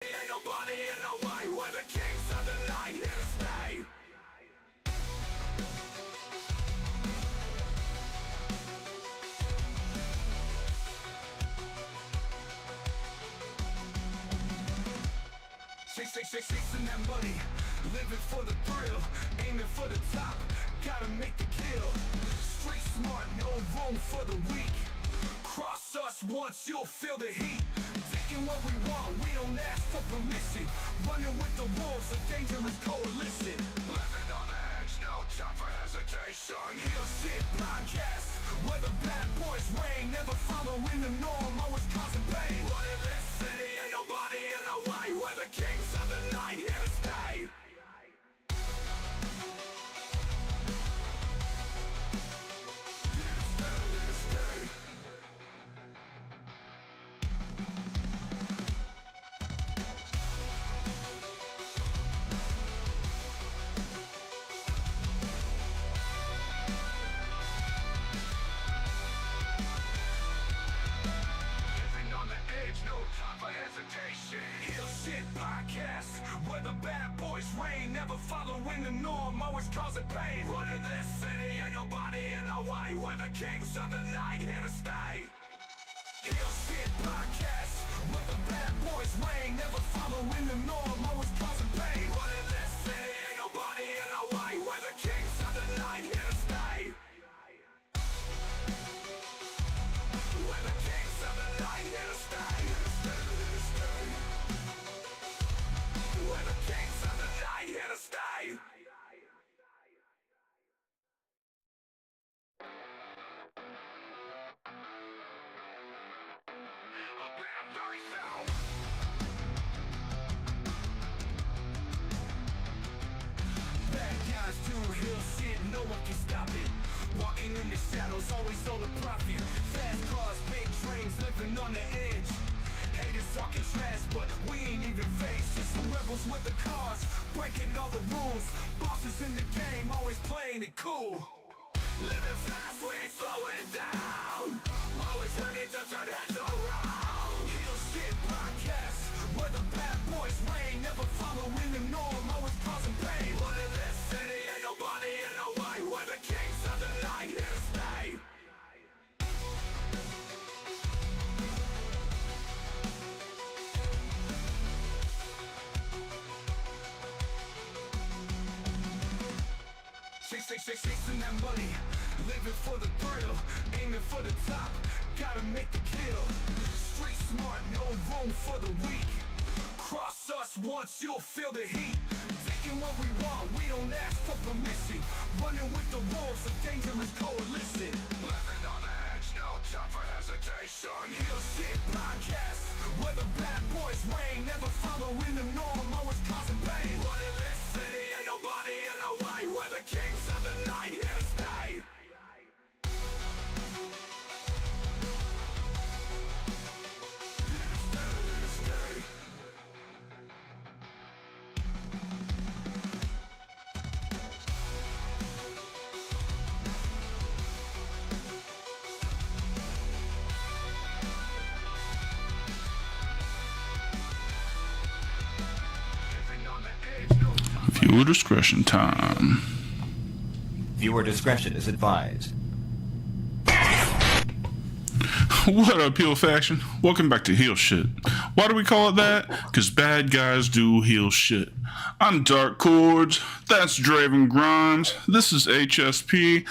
Ain't nobody in the way. We're the kings of the night, here to stay. Chasing that money, living for the thrill, aiming for the top, gotta make the kill. Street smart, no room for the weak. Cross us once, you'll feel the heat. Taking what we want, we don't ask for permission. Running with the wolves, a dangerous coalition. Living on the edge, no time for hesitation. Heel Shit Podcast, where the bad boys reign, never following the norm, always causing pain. What in this city, ain't nobody in the way. We're the kings of the night, here to stay. Podcast, where the bad boys reign, never following the norm, always causing pain. Running this city, ain't nobody in our way. We're the kings of the night, here to stay. Heel Shit Podcast, where the bad boys reign, never following the norm, always causing pain. Running this city, ain't nobody in our way. We're the kings of the night, here to stay. We're the kings of the night, here to stay. We're the kings of the night, here to stay. Bad guys do real shit, no one can stop it. Walking in the shadows, always on the profit. Fast cars, big trains, living on the edge. Haters talking trash, but we ain't even faced. Just some rebels with the cars, breaking all the rules. Bosses in the game, always playing it cool. Living fast, we ain't slowing down. Always ready to turn heads around. Heel Shit Podcast, where the bad boys reign, never following the norm, always causing pain. But in this city, ain't nobody in the way. We're the kings of the night, here to stay. Chasing that money, living for the thrill, aiming for the top, gotta make the kill. Street smart, no room for the weak. Cross us once, you'll feel the heat. Taking what we want, we don't ask for permission. Running with the wolves, a dangerous coalition. Living on the edge, no time for hesitation. Heel Shit Podcast, where the bad boys reign, never following the norm, always causing pain. But in this city, ain't nobody in the way. We're the kings of the night, here to stay. Viewer discretion time. Viewer discretion is advised. What up, Heel Faction? Welcome back to Heel Shit. Why do we call it that? Because bad guys do heel shit. I'm Dark Cordz. That's Draven Grimes. This is HSP.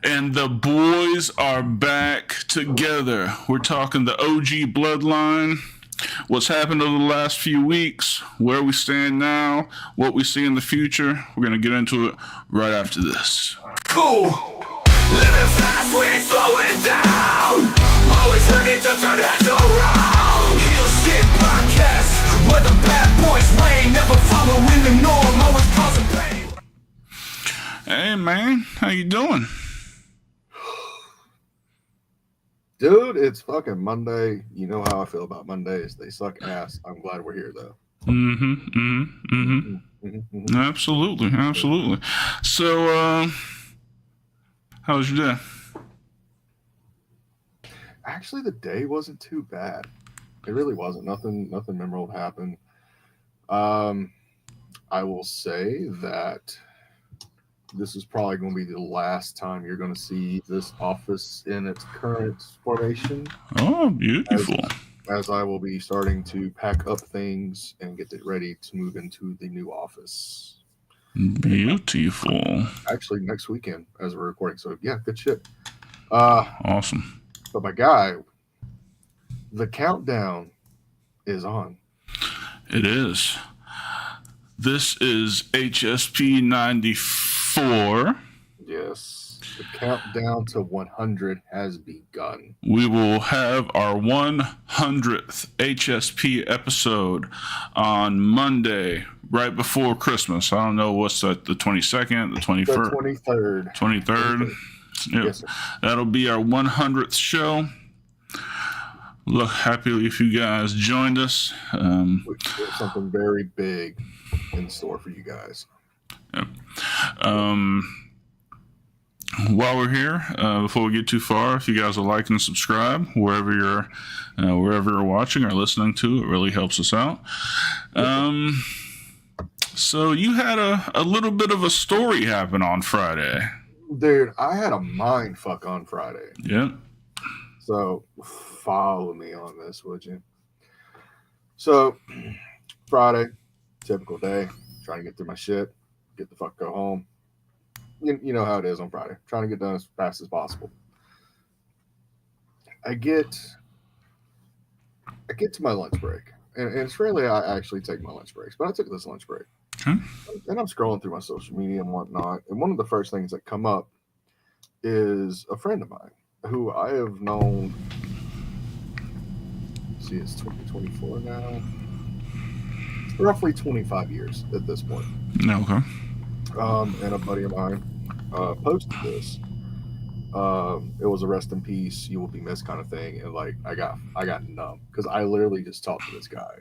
And the boys are back together. We're talking the OG Bloodline. What's happened over the last few weeks, where we stand now, what we see in the future. We're going to get into it right after this. Cool. Living fast, we ain't slowing down. Always ready to turn heads around. Heel Shit Podcast, where the bad boys reign, never following the norm, always causing pain. Hey man, how you doing? Dude, it's fucking Monday. You know how I feel about Mondays. They suck ass. I'm glad we're here, though. Absolutely. So, how was your day? Actually, the day wasn't too bad. It really wasn't. Nothing memorable happened. I will say that this is probably going to be the last time you're going to see this office in its current formation. Oh, beautiful. As I will be starting to pack up things and get it ready to move into the new office. Beautiful. Actually, next weekend as we're recording. So, yeah, good shit. Awesome. But my guy, the countdown is on. It is. This is HSP 94. Yes. The countdown to 100 has begun. We will have our 100th HSP episode on Monday, right before Christmas. I don't know what's that, the 22nd, the 21st? The 23rd. 23rd. Yep. Yes, sir. That'll be our 100th show. Look, happy if you guys joined us. We have something very big in store for you guys. Yep. While we're here, before we get too far, if you guys will like and subscribe wherever you're watching or listening to, it really helps us out. So you had a little bit of a story happen on Friday. Dude, I had a mind fuck on Friday. Yep. So follow me on this, would you? So Friday, typical day, trying to get through my shit, go home. You know how it is on Friday, trying to get done as fast as possible. I get to my lunch break, and it's rarely I actually take my lunch breaks, but I took this lunch break. Okay. And I'm scrolling through my social media and whatnot, and one of the first things that come up is a friend of mine who I have known. See, it's 2024 now. Roughly 25 years at this point. Okay. And a buddy of mine posted this. It was a rest in peace, you will be missed kind of thing, and like I got numb because I literally just talked to this guy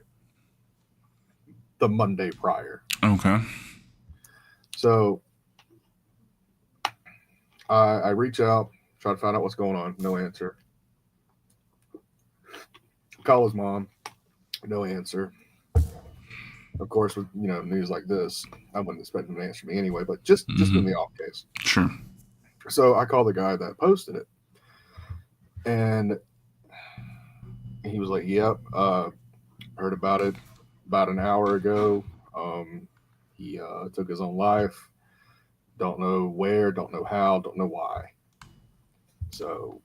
the Monday prior. Okay. So I reach out, try to find out what's going on. No answer. Call his mom. No answer. Of course, with news like this, I wouldn't expect him to answer me anyway. But just in the off case. Sure. So I called the guy that posted it, and he was like, "Yep, heard about it about an hour ago. He took his own life. Don't know where, don't know how, don't know why." So,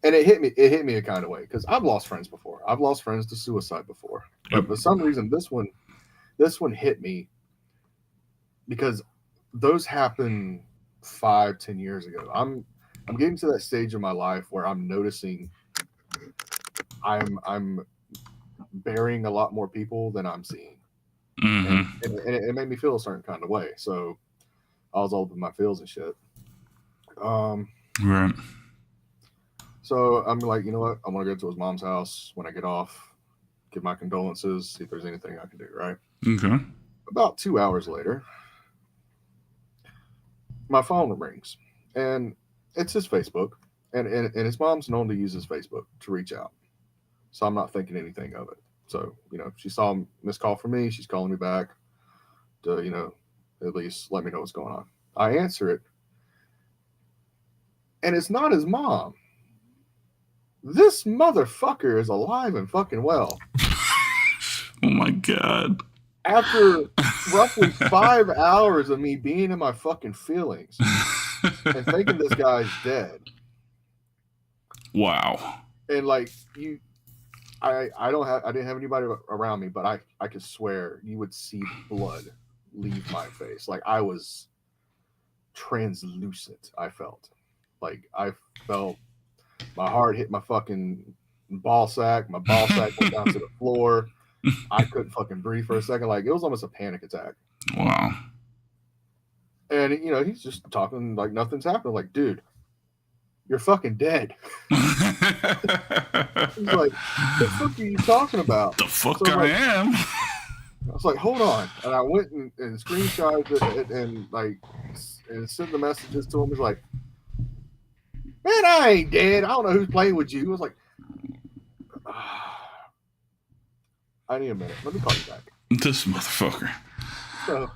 and it hit me a kind of way because I've lost friends before. I've lost friends to suicide before, but for some reason this one hit me because those happened 5-10 years ago. I'm getting to that stage of my life where I'm noticing I'm burying a lot more people than I'm seeing. Mm-hmm. And it made me feel a certain kind of way. So I was all up in my feels and shit. Right. So I'm like, you know what? I'm gonna go to his mom's house when I get off, give my condolences, see if there's anything I can do. Right. Okay. About 2 hours later, my phone rings, and it's his Facebook, and his mom's known to use his Facebook to reach out. So I'm not thinking anything of it. So, she saw a missed call from me. She's calling me back to, at least let me know what's going on. I answer it, and it's not his mom. This motherfucker is alive and fucking well. Oh my God. After roughly 5 hours of me being in my fucking feelings and thinking this guy's dead. Wow. And like I didn't have anybody around me, but I could swear you would see blood leave my face. Like I was translucent. I felt my heart hit my fucking ball sack. My ball sack went down to the floor. I couldn't fucking breathe for a second. Like it was almost a panic attack. Wow. And he's just talking like nothing's happened. Like, dude, you're fucking dead. He's like, the fuck are you talking about? The fuck So I am. I was like, hold on. And I went and screenshotted it and sent the messages to him. He's like, man, I ain't dead. I don't know who's playing with you. I was like, I need a minute. Let me call you back. This motherfucker. So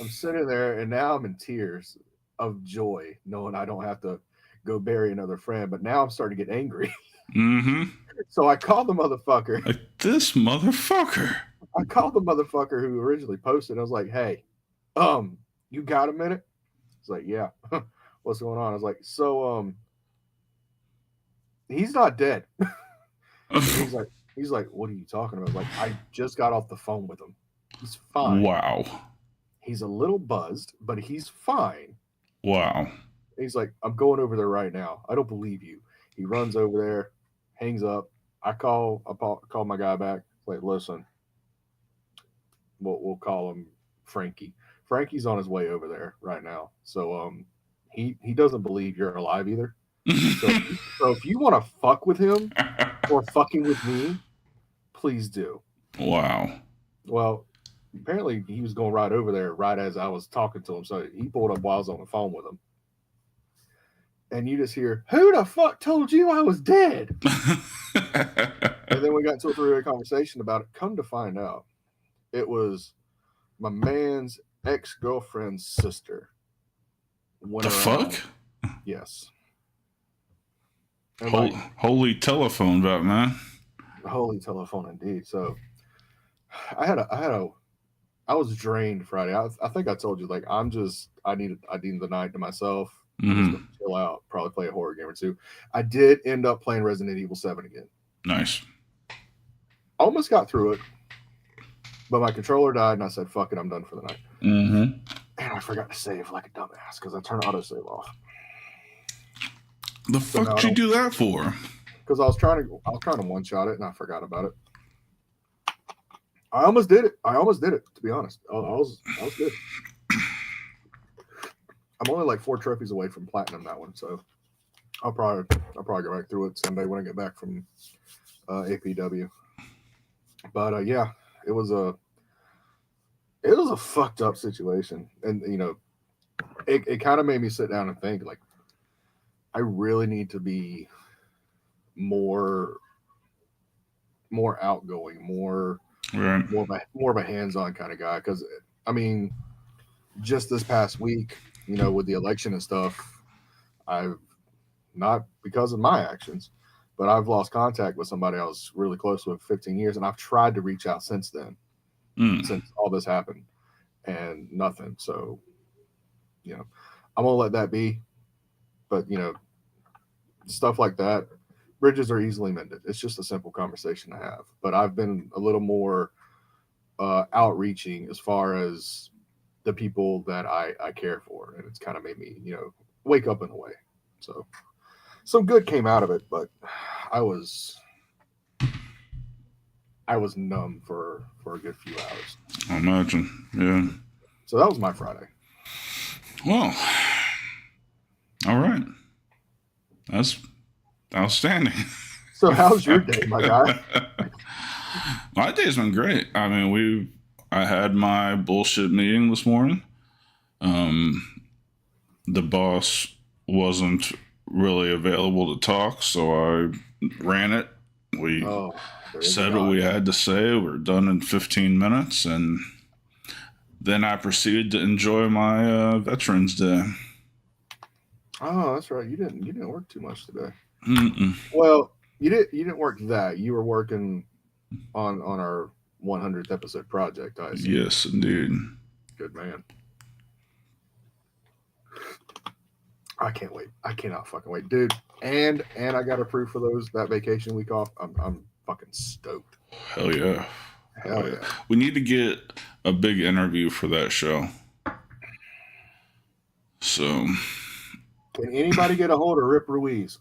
I'm sitting there, and now I'm in tears of joy, knowing I don't have to go bury another friend. But now I'm starting to get angry. Mm-hmm. So I called the motherfucker. Like, this motherfucker. I called the motherfucker who originally posted. I was like, "Hey, you got a minute?" He's like, "Yeah." What's going on? I was like, "So, he's not dead." He's like, "What are you talking about?" I was like, "I just got off the phone with him. He's fine. Wow. He's a little buzzed, but he's fine." Wow. He's like, "I'm going over there right now. I don't believe you." He runs over there, hangs up. I call my guy back. Like, listen, we'll call him Frankie. Frankie's on his way over there right now. So he doesn't believe you're alive either. So if you want to fuck with him or fucking with me, please do. Wow. Well, apparently he was going right over there right as I was talking to him. So he pulled up while I was on the phone with him. And you just hear, "Who the fuck told you I was dead?" And then we got into a 3-way conversation about it. Come to find out, it was my man's ex-girlfriend's sister. The fuck? Yes. And Holy telephone about, man. Holy telephone indeed. So I was drained Friday. I think I told you, like, I needed the night to myself. Mm-hmm. Just chill out, probably play a horror game or two. I did end up playing Resident Evil 7 again. Nice. Almost got through it, but my controller died, and I said, "Fuck it, I'm done for the night." Mm-hmm. And I forgot to save like a dumbass because I turned autosave off. The fuck did you do that for? Because I was trying to one shot it, and I forgot about it. I almost did it. To be honest, I was good. I'm only like 4 trophies away from platinum that one, so I'll probably go back through it someday when I get back from APW. But yeah, it was a fucked up situation, and it kind of made me sit down and think, like, I really need to be more outgoing, more of a hands-on kind of guy. Because I mean, just this past week, with the election and stuff, I've not because of my actions, but I've lost contact with somebody I was really close with 15 years, and I've tried to reach out since then, since all this happened, and nothing. So, I'm gonna let that be. But stuff like that, bridges are easily mended. It's just a simple conversation to have. But I've been a little more outreaching as far as the people that I care for, and it's kind of made me wake up in a way. So some good came out of it, but I was numb for a good few hours. I imagine, yeah. So that was my Friday. Well, all right. That's outstanding. So how's your day, my guy? My day's been great. I mean, I had my bullshit meeting this morning. The boss wasn't really available to talk, so I ran it. We said what we had to say. We're done in 15 minutes, and then I proceeded to enjoy my Veterans Day. Oh, that's right. You didn't work too much today. Mm-mm. Well, you didn't work that. You were working on our 100th episode project, I assume. Yes, indeed. Good man. I can't wait. I cannot fucking wait, dude. And I got approved for that vacation week off. I'm fucking stoked. Hell yeah. Hell yeah. We need to get a big interview for that show. So, can anybody get a hold of Rip Ruiz?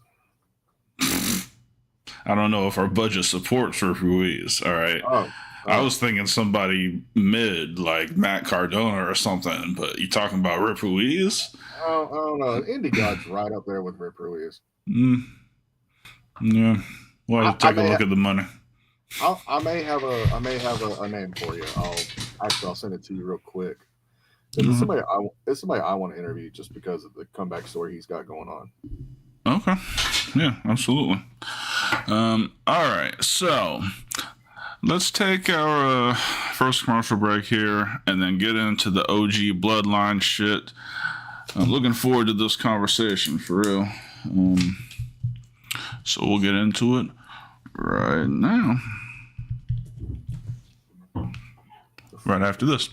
I don't know if our budget supports Rip Ruiz. All right. Oh. I was thinking somebody mid, like Matt Cardona or something, but you talking about Rip Ruiz? I don't know. Indy God's right up there with Rip Ruiz. Yeah. Well, take a look at the money. I may have a name for you. I'll send it to you real quick. It's somebody I want to interview just because of the comeback story he's got going on. Okay. Yeah, absolutely. All right. So Let's take our first commercial break here and then get into the OG Bloodline shit. I'm looking forward to this conversation, for real. So we'll get into it right now. Right after this.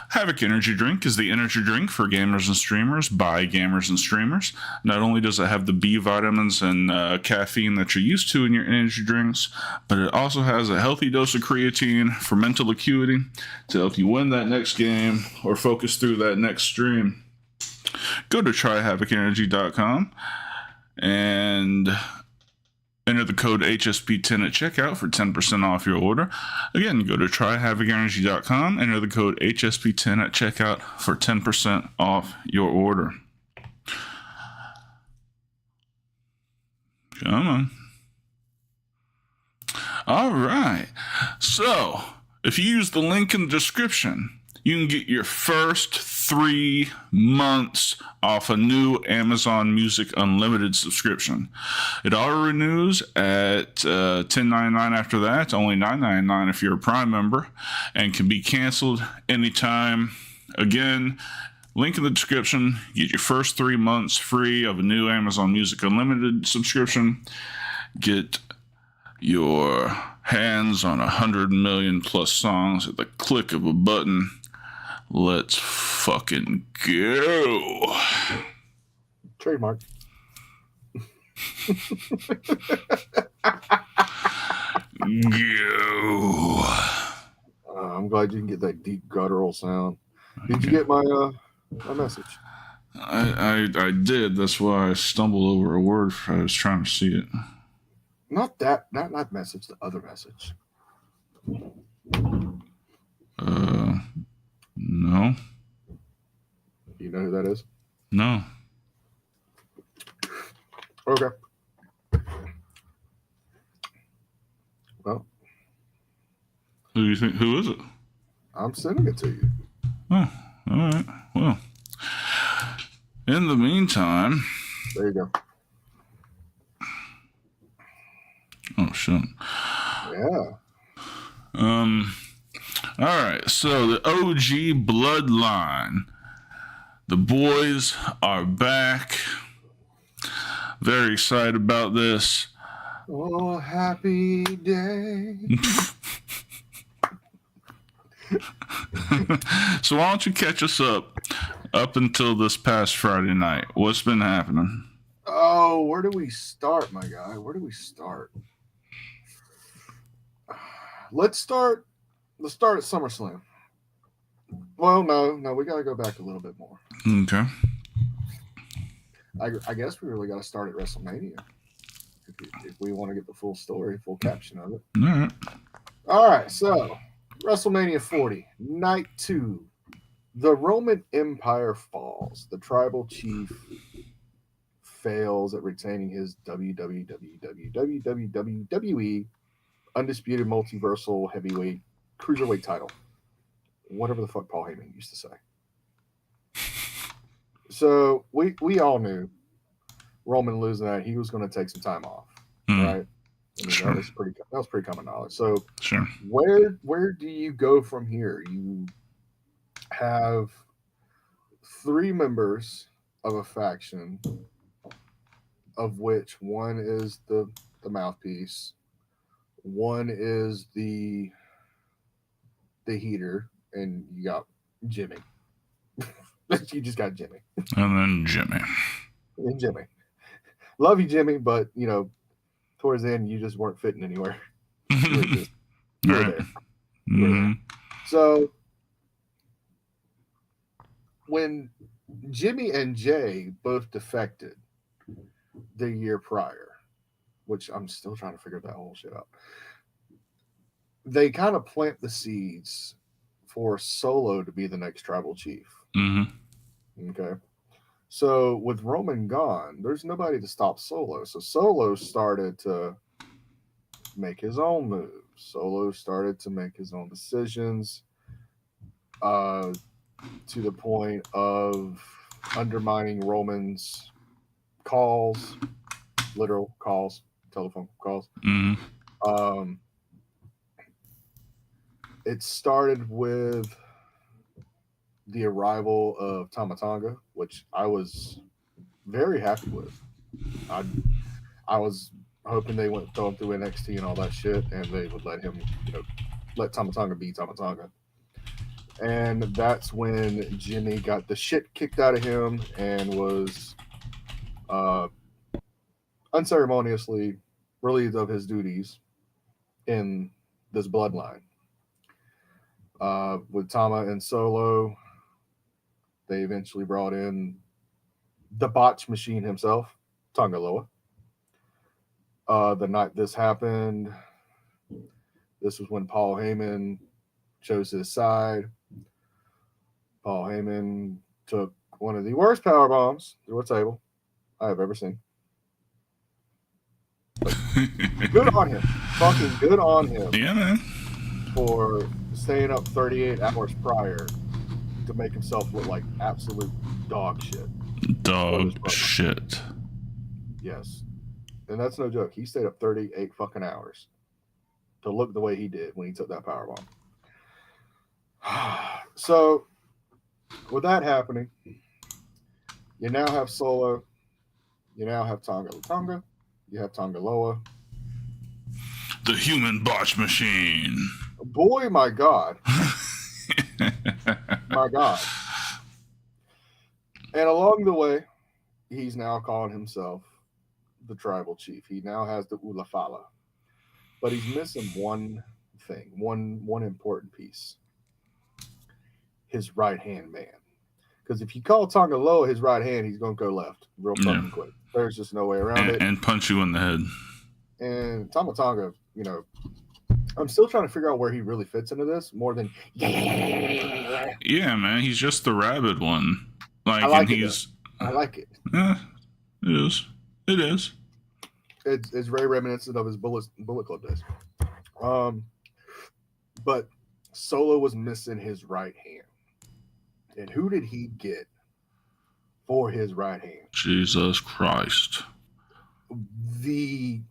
Havoc Energy Drink is the energy drink for gamers and streamers by gamers and streamers. Not only does it have the B vitamins and caffeine that you're used to in your energy drinks, but it also has a healthy dose of creatine for mental acuity to help you win that next game or focus through that next stream. Go to tryhavocenergy.com and enter the code HSP10 at checkout for 10% off your order. Again, go to tryhavocenergy.com, enter the code HSP10 at checkout for 10% off your order. Come on. All right. So, if you use the link in the description, you can get your first 3 months off a new Amazon Music Unlimited subscription. It auto renews at $10.99 after that, only $9.99 if you're a Prime member, and can be canceled anytime. Again, link in the description. Get your first 3 months free of a new Amazon Music Unlimited subscription. Get your hands on 100 million plus songs at the click of a button. Let's fucking go. Trademark. Go. I'm glad you can get that deep guttural sound. Did you get my message? I did. That's why I stumbled over a word. I was trying to see it. Not that message. The other message. No. You know who that is? No. Okay. Well, Who do you think? Who is it? I'm sending it to you. Oh, all right. Well, in the meantime. There you go. Oh shit. Yeah. All right. So the OG Bloodline. The boys are back. Very excited about this. Oh, happy day. So why don't you catch us up until this past Friday night? What's been happening? Oh, where do we start, my guy? Where do we start? Let's start at SummerSlam. Well, no, we got to go back a little bit more. Okay. I guess we really got to start at WrestleMania if we want to get the full story, full caption of it. All right. All right, so WrestleMania 40, Night 2. The Roman Empire falls. The Tribal Chief fails at retaining his WWE Undisputed Multiversal Heavyweight Cruiserweight title. Whatever the fuck Paul Heyman used to say. So we all knew Roman losing that he was going to take some time off, right? I mean, Sure. that was pretty common knowledge. So Sure. where do you go from here? You have 3 members of a faction, of which one is the mouthpiece, one is the heater, and you got Jimmy. You just got Jimmy. And then Jimmy. And Jimmy. Love you, Jimmy, but towards the end you just weren't fitting anywhere. You were Right. there. Mm-hmm. So when Jimmy and Jay both defected the year prior, which I'm still trying to figure that whole shit out, they kind of plant the seeds for Solo to be the next tribal chief. Mm-hmm. Okay. So with Roman gone, there's nobody to stop Solo. So Solo started to make his own moves. Solo started to make his own decisions, to the point of undermining Roman's calls, literal calls, telephone calls. Mm-hmm. It started with the arrival of Tama Tonga, which I was very happy with. I was hoping they went throw him through NXT and all that shit, and they would let him, let Tama Tonga be Tama Tonga. And that's when Jimmy got the shit kicked out of him and was unceremoniously relieved of his duties in this bloodline. With Tama and Solo, they eventually brought in the botch machine himself, Tonga Loa. The night this happened, this was when Paul Heyman chose his side. Paul Heyman took one of the worst power bombs through a table I have ever seen. Good on him. Fucking good on him. Yeah, man. For staying up 38 hours prior to make himself look like absolute dog shit. Dog shit. Yes. And that's no joke. He stayed up 38 fucking hours to look the way he did when he took that power bomb. So, with that happening, you now have Solo, you now have Tonga Tonga, you have Tonga Loa. The human botch machine. Boy, my God. My God. And along the way, he's now calling himself the tribal chief. He now has the Ulafala. But he's missing one thing, one important piece. His right-hand man. Because if you call Tonga Loa his right hand, he's going to go left real fucking quick. There's just no way around it. And punch you in the head. And Tama Tonga, I'm still trying to figure out where he really fits into this more than yeah, man. He's just the rabid one. I like it. He's. I like it. Yeah, it is. It is. It's very reminiscent of his Bullet Club days. But Solo was missing his right hand. And who did he get for his right hand? Jesus Christ. The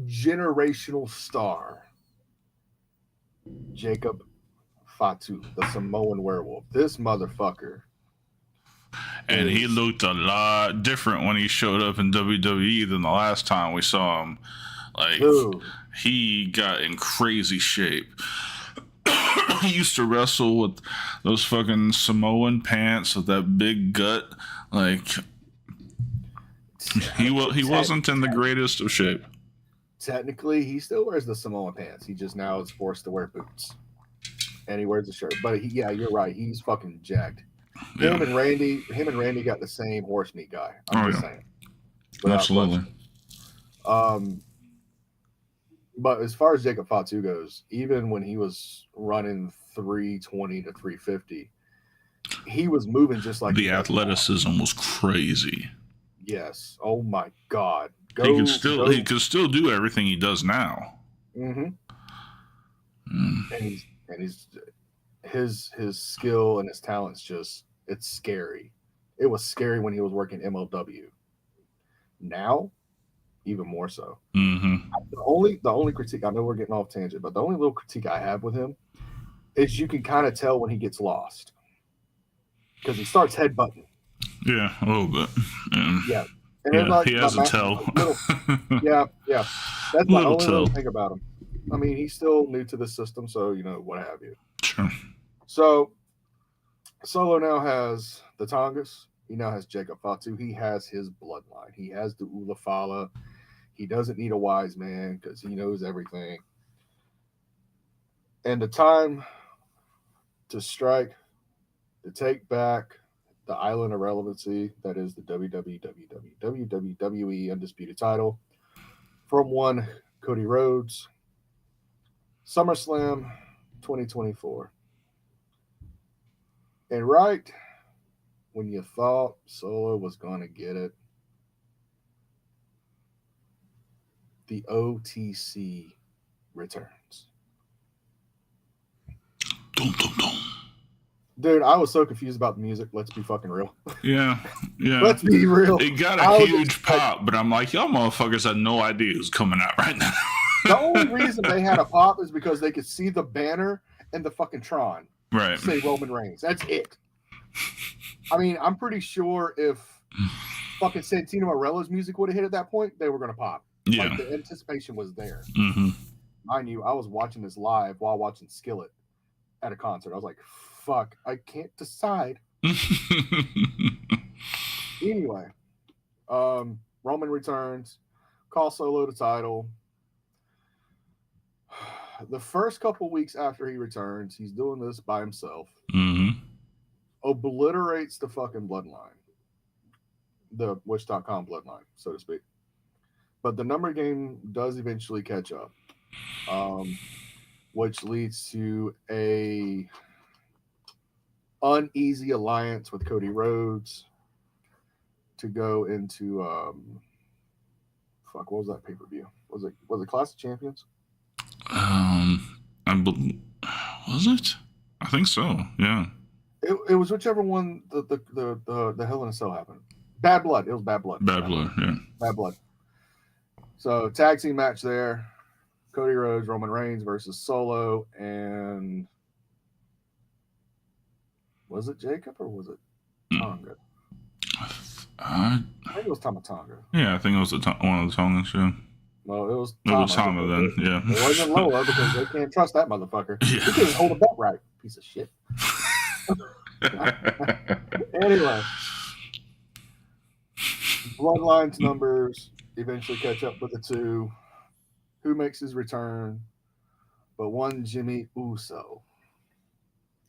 generational star, Jacob Fatu, the Samoan werewolf. This motherfucker. And he looked a lot different when he showed up in WWE than the last time we saw him. Like, dude, he got in crazy shape. He used to wrestle with those fucking Samoan pants with that big gut. Like, he wasn't in the greatest of shape. Technically, he still wears the Samoan pants. He just now is forced to wear boots. And he wears a shirt. But yeah, you're right. He's fucking jacked. Him and Randy got the same horse meat guy. I'm just saying. Absolutely. But as far as Jacob Fatu goes, even when he was running 320 to 350, he was moving just like the athleticism was crazy. Yes. Oh my God. He could still do everything he does now. Mm-hmm. And his skill and his talents it's scary. It was scary when he was working MLW. Now, even more so. Mm-hmm. The only critique, I know we're getting off tangent, but the only little critique I have with him is you can kind of tell when he gets lost because he starts headbutting. Yeah, a little bit. Yeah. And he has a tell. Yeah. That's my only little thing about him. I mean, he's still new to the system, so, what have you. Sure. So, Solo now has the Tongas. He now has Jacob Fatu. He has his bloodline. He has the Ulafala. He doesn't need a wise man because he knows everything. And the time to strike, to take back the island of relevancy that is the WWE Undisputed title from one Cody Rhodes. SummerSlam 2024. And right when you thought Solo was going to get it, the OTC returns. Dum, dum, dum. Dude, I was so confused about the music. Let's be fucking real. Yeah. Let's be real. It got a huge pop, but I'm like, y'all motherfuckers had no idea it was coming out right now. The only reason they had a pop is because they could see the banner and the fucking Tron Right. say Roman Reigns. That's it. I mean, I'm pretty sure if fucking Santino Morella's music would have hit at that point, they were going to pop. Yeah. Like, the anticipation was there. Mm-hmm. Mind you, I was watching this live while watching Skillet at a concert. I was like, fuck, I can't decide. Anyway, Roman returns, calls Solo the title. The first couple weeks after he returns, he's doing this by himself. Mm-hmm. Obliterates the fucking bloodline. The Wish.com bloodline, so to speak. But the number game does eventually catch up, which leads to a uneasy alliance with Cody Rhodes to go into what was that pay-per-view? Was it Clash of Champions? Was it? I think so. Yeah. It was whichever one the Hell in a Cell happened. Bad Blood. It was Bad Blood. Bad Blood. Yeah. Bad Blood. So tag team match there. Cody Rhodes, Roman Reigns versus Solo, and was it Jacob or was it Tonga? I think it was Tamatonga. Yeah, I think it was one of the Tongans. Yeah. No, it was Tama. It was Tama then. Yeah. It wasn't Lola because they can't trust that motherfucker. Yeah. He can't hold a bet right, piece of shit. Anyway, Bloodline's numbers eventually catch up with the two. Who makes his return? But one Jimmy Uso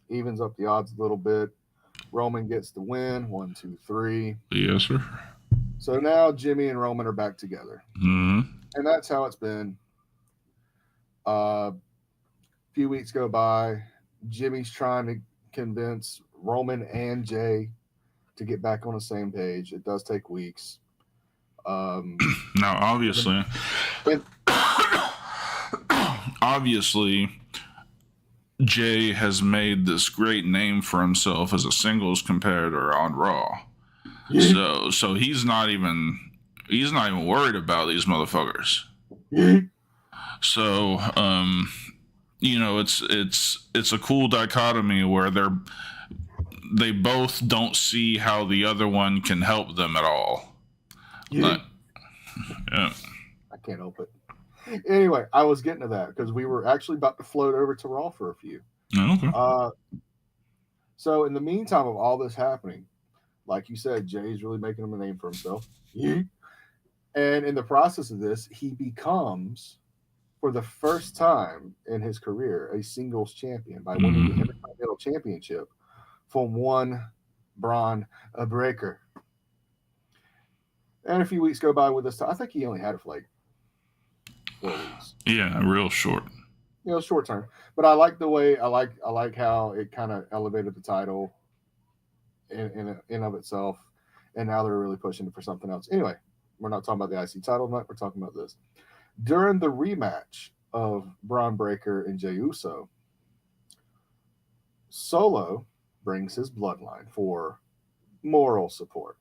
evens up the odds a little bit. Roman gets the win. 1, 2, 3. Yes, sir. So now Jimmy and Roman are back together. Mm-hmm. And that's how it's been. A few weeks go by. Jimmy's trying to convince Roman and Jay to get back on the same page. It does take weeks. Now, obviously, Jay has made this great name for himself as a singles competitor on Raw. Yeah. So he's not even worried about these motherfuckers. Yeah. So it's a cool dichotomy where they both don't see how the other one can help them at all. Yeah. Yeah. I can't help it. Anyway, I was getting to that because we were actually about to float over to Raw for a few. Okay. So in the meantime of all this happening, like you said, Jay's really making him a name for himself. Yeah. And in the process of this, he becomes, for the first time in his career, a singles champion by winning the Intercontinental Championship from one Braun Breaker. And a few weeks go by with this. I think he only had it for like 4 weeks. Yeah, real short. Short term. But I like the way I like how it kind of elevated the title in of itself. And now they're really pushing it for something else. Anyway, we're not talking about the IC title tonight. We're talking about this. During the rematch of Braun Breaker and Jey Uso, Solo brings his bloodline for moral support,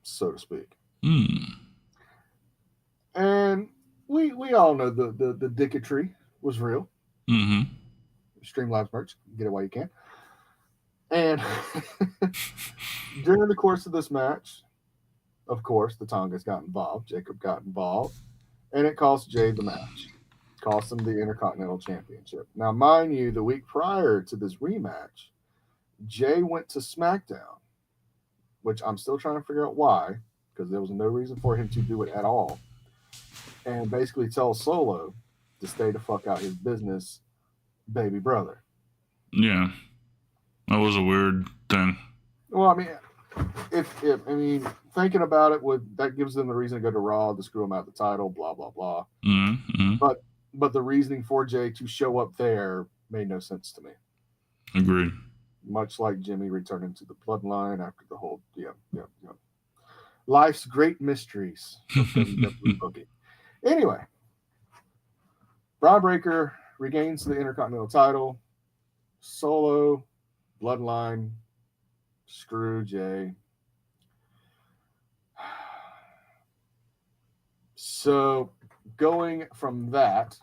so to speak. And we all know the dicketry was real. Mm-hmm. Streamlabs merch, get it while you can. And during the course of this match, of course, the Tongas got involved. Jacob got involved, and it cost Jay the match. It cost him the Intercontinental Championship. Now, mind you, the week prior to this rematch, Jay went to SmackDown, which I'm still trying to figure out why, because there was no reason for him to do it at all, and basically tell Solo to stay the fuck out his business, baby brother. Yeah, that was a weird thing. Well, I mean, thinking about it, that gives them the reason to go to Raw to screw him out the title, blah blah blah. Mm-hmm. But the reasoning for Jay to show up there made no sense to me. Agreed. Much like Jimmy returning to the bloodline after the whole life's great mysteries. Anyway, Braun Breaker regains the Intercontinental title. Solo, bloodline, screw Jay. So going from that,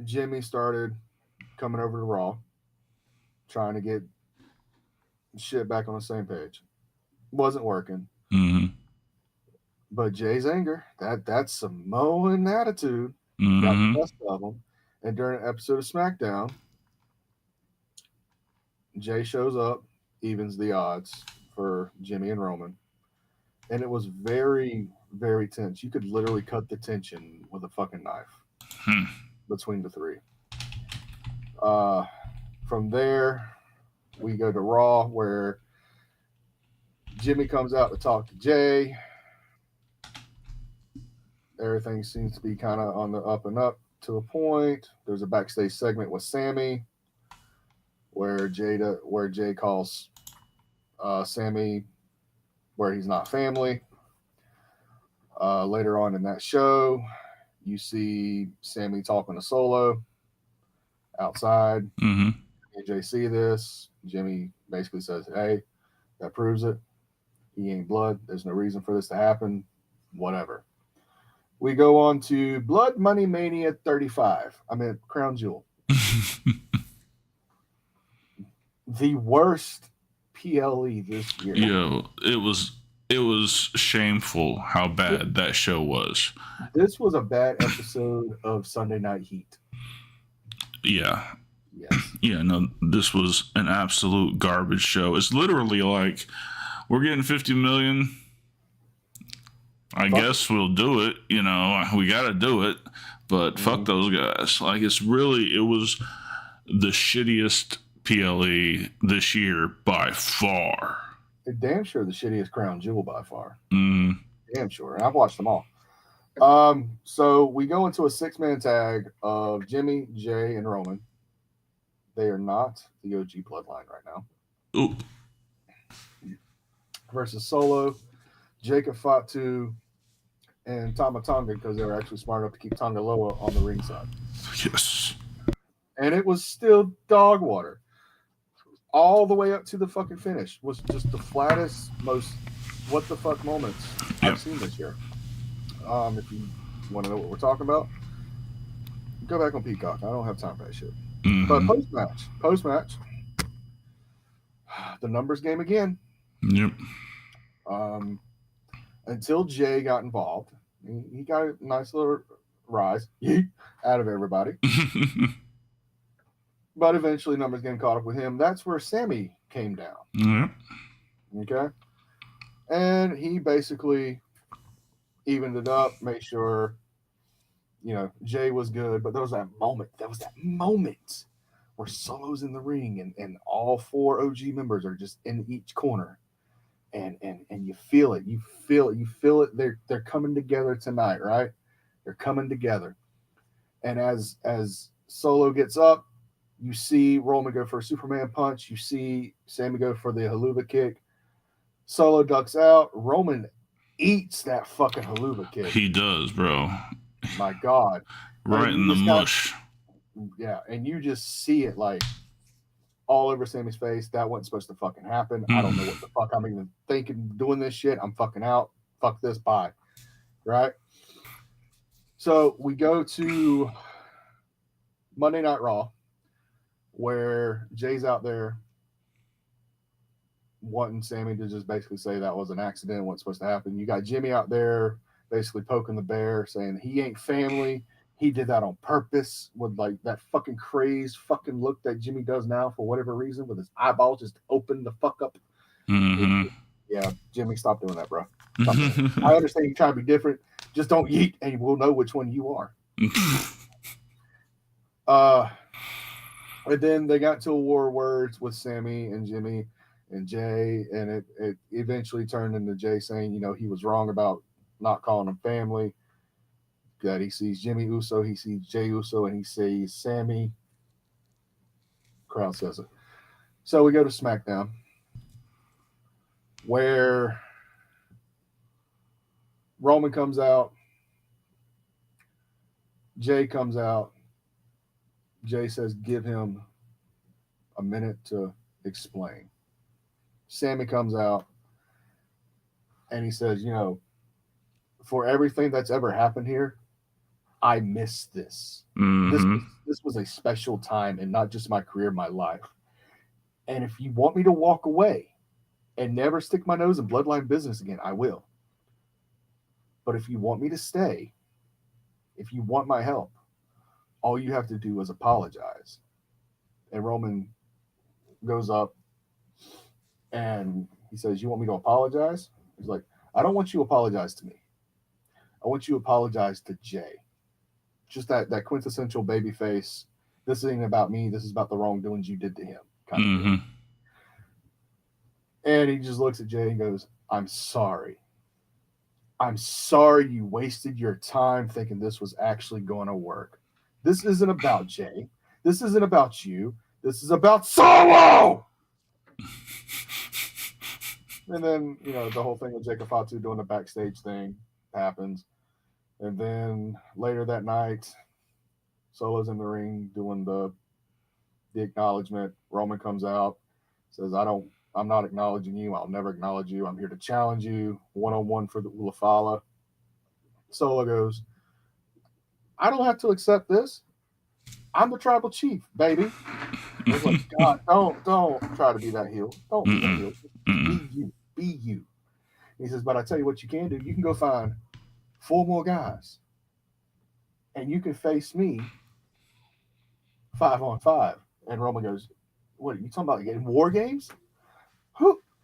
Jimmy started coming over to Raw, trying to get shit back on the same page. Wasn't working. Mm-hmm. But Jay's anger, that Samoan attitude, got the Mm-hmm. best of him. And during an episode of SmackDown, Jay shows up, evens the odds for Jimmy and Roman. And it was very, very tense. You could literally cut the tension with a fucking knife Hmm. between the three. Uh, from there, we go to Raw, where Jimmy comes out to talk to Jay. Everything seems to be kind of on the up and up to a point. There's a backstage segment with Sammy where Jay calls Sammy where he's not family. Later on in that show, you see Sammy talking to Solo outside. Mm-hmm. Jay see this. Jimmy basically says, "Hey, that proves it. He ain't blood. There's no reason for this to happen. Whatever." We go on to Blood Money Mania 35. I mean, Crown Jewel. The worst PLE this year. Yo, it was shameful how bad that show was. This was a bad episode of Sunday Night Heat. Yeah. Yes. Yeah, no, this was an absolute garbage show. It's literally like, we're getting 50 million. I guess we'll do it. You know, we got to do it. But fuck those guys. Like, it was the shittiest PLE this year by far. Damn sure the shittiest Crown Jewel by far. Mm. Damn sure. And I've watched them all. So we go into a 6-man tag of Jimmy, Jay, and Roman. They are not the OG Bloodline right now. Ooh. Versus Solo, Jacob Fatu, and Tama Tonga, because they were actually smart enough to keep Tonga Loa on the ringside. Yes. And it was still dog water. All the way up to the fucking finish was just the flattest, most what the fuck moments I've seen this year. If you want to know what we're talking about, go back on Peacock. I don't have time for that shit. Mm-hmm. But post match, the numbers game again. Yep. Until Jay got involved, he got a nice little rise out of everybody. But eventually, numbers game caught up with him. That's where Sammy came down. Yep. Okay. And he basically evened it up, made sure, Jay was good. But there was that moment. Where Solo's in the ring and all 4 OG members are just in each corner. And you feel it. You feel it. They're coming together tonight, right? They're coming together. And as Solo gets up, you see Roman go for a Superman punch. You see Sammy go for the haluva kick. Solo ducks out. Roman eats that fucking haluva kick. He does, bro. My God. Right in the mush. Yeah, and you just see it like all over Sammy's face. That wasn't supposed to fucking happen. I don't know what the fuck I'm even thinking doing this shit. I'm fucking out. Fuck this. Bye. Right? So we go to Monday Night Raw, where Jay's out there wanting Sammy to just basically say that was an accident, wasn't supposed to happen. You got Jimmy out there basically poking the bear, saying he ain't family. He did that on purpose with like that fucking crazed fucking look that Jimmy does now for whatever reason, with his eyeballs just open the fuck up. Mm-hmm. Yeah, Jimmy, stop doing that, bro. Stop doing that. I understand you try to be different. Just don't yeet, and we'll know which one you are. And then they got to a war of words with Sammy and Jimmy and Jay, and it eventually turned into Jay saying, he was wrong about not calling him family. That he sees Jimmy Uso, he sees Jay Uso, and he sees Sammy. Crowd says it. So we go to SmackDown, where Roman comes out, Jay comes out. Jay says, give him a minute to explain. Sammy comes out and he says, for everything that's ever happened here, I miss this. This was a special time, and not just my career, my life. And if you want me to walk away and never stick my nose in Bloodline business again, I will. But if you want me to stay, if you want my help, all you have to do is apologize. And Roman goes up and he says, "You want me to apologize?" He's like, "I don't want you to apologize to me. I want you to apologize to Jay." Just that quintessential baby face. This ain't about me. This is about the wrongdoings you did to him. Kind of thing. And he just looks at Jay and goes, "I'm sorry. I'm sorry you wasted your time thinking this was actually going to work. This isn't about Jay. This isn't about you. This is about Solo!" And then, the whole thing with Jacob Fatu doing the backstage thing happens. And then later that night, Solo's in the ring doing the acknowledgement. Roman comes out, says, I'm not acknowledging you. I'll never acknowledge you. I'm here to challenge you one-on-one for the Ulafala. Solo goes, "I don't have to accept this. I'm the tribal chief, baby." I was like, "God, don't try to be that heel. Don't be that heel. Be you. Be you." And he says, "But I tell you what you can do. You can go find 4 more guys, and you can face me 5-on-5. And Roman goes, "What are you talking about? Getting war games?